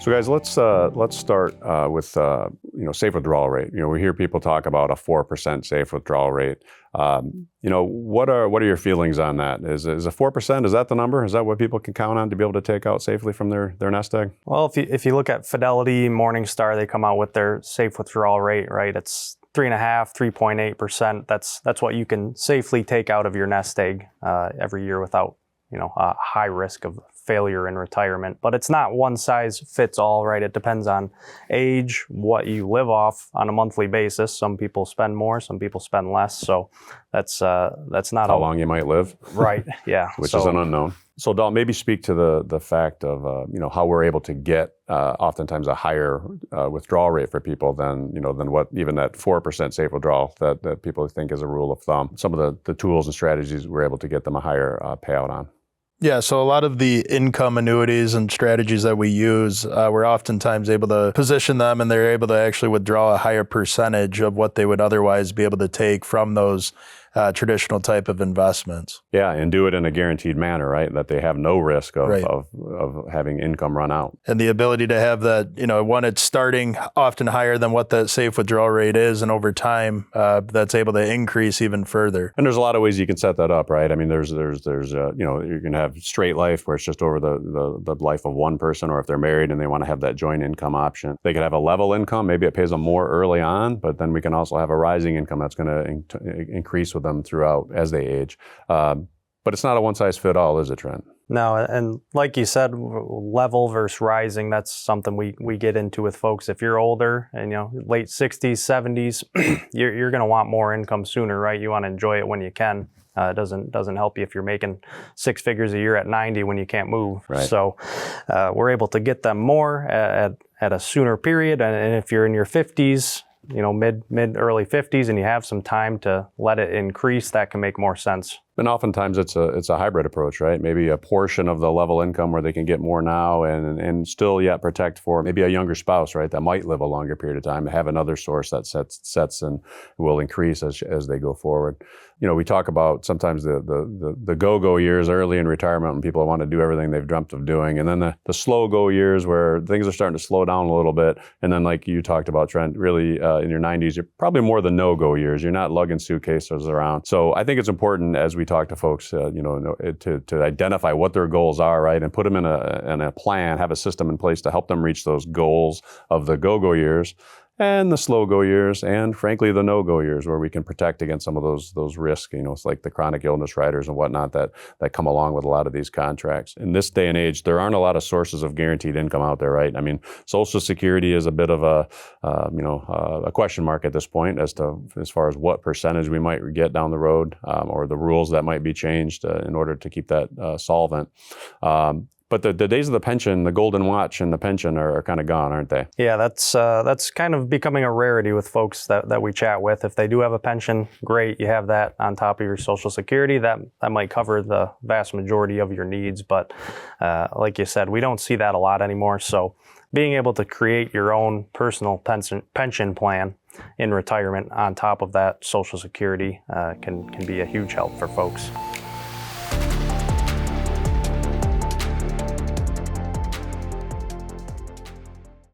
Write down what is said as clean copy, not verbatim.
So guys, let's start with safe withdrawal rate. We hear people talk about a 4% safe withdrawal rate. What are your feelings on that? Is a 4%? Is that the number? Is that what people can count on to be able to take out safely from their nest egg? Well, if you look at Fidelity, Morningstar, they come out with their safe withdrawal rate, right? It's 3.5%, 3.8%. That's what you can safely take out of your nest egg every year without a high risk of failure in retirement. But it's not one size fits all, right? It depends on age, what you live off on a monthly basis. Some people spend more, some people spend less. So that's not how long you might live, right? Yeah, which is an unknown. So Dalton, maybe speak to the fact of how we're able to get oftentimes a higher withdrawal rate for people than what even that 4% safe withdrawal that people think is a rule of thumb. Some of the tools and strategies we're able to get them a higher payout on. Yeah, so a lot of the income annuities and strategies that we use, we're oftentimes able to position them and they're able to actually withdraw a higher percentage of what they would otherwise be able to take from those traditional type of investments. Yeah, and do it in a guaranteed manner, right? That they have no risk of, right. of having income run out. And the ability to have that, when it's starting often higher than what that safe withdrawal rate is, and over time, that's able to increase even further. And there's a lot of ways you can set that up, right? I mean, there's you can have straight life where it's just over the life of one person, or if they're married and they want to have that joint income option. They could have a level income, maybe it pays them more early on, but then we can also have a rising income that's going to increase with them throughout as they age. But it's not a one-size-fit-all, is it, Trent? No, and like you said, level versus rising, that's something we get into with folks. If you're older and late 60s, 70s, you're going to want more income sooner, right? You want to enjoy it when you can. It doesn't help you if you're making 6 figures a year at 90 when you can't move. Right. So we're able to get them more at a sooner period. And if you're in your 50s, mid early 50s, and you have some time to let it increase, that can make more sense. And oftentimes it's a hybrid approach, right? Maybe a portion of the level income where they can get more now and still yet protect for maybe a younger spouse, right? That might live a longer period of time, have another source that sets and will increase as they go forward. We talk about sometimes the go-go years early in retirement when people want to do everything they've dreamt of doing. And then the slow-go years where things are starting to slow down a little bit. And then like you talked about, Trent, really in your 90s, you're probably more the no-go years. You're not lugging suitcases around. So I think it's important as we talk to folks, to identify what their goals are, right? And put them in a plan, have a system in place to help them reach those goals of the go-go years and the slow-go years, and frankly, the no-go years where we can protect against some of those risks, it's like the chronic illness riders and whatnot that come along with a lot of these contracts. In this day and age, there aren't a lot of sources of guaranteed income out there, right? I mean, Social Security is a bit of a question mark at this point as far as what percentage we might get down the road, or the rules that might be changed in order to keep that solvent. But the days of the pension, the golden watch and the pension are kind of gone, aren't they? Yeah, that's kind of becoming a rarity with folks that we chat with. If they do have a pension, great, you have that on top of your Social Security. That might cover the vast majority of your needs. But like you said, we don't see that a lot anymore. So being able to create your own personal pension plan in retirement on top of that Social Security can be a huge help for folks.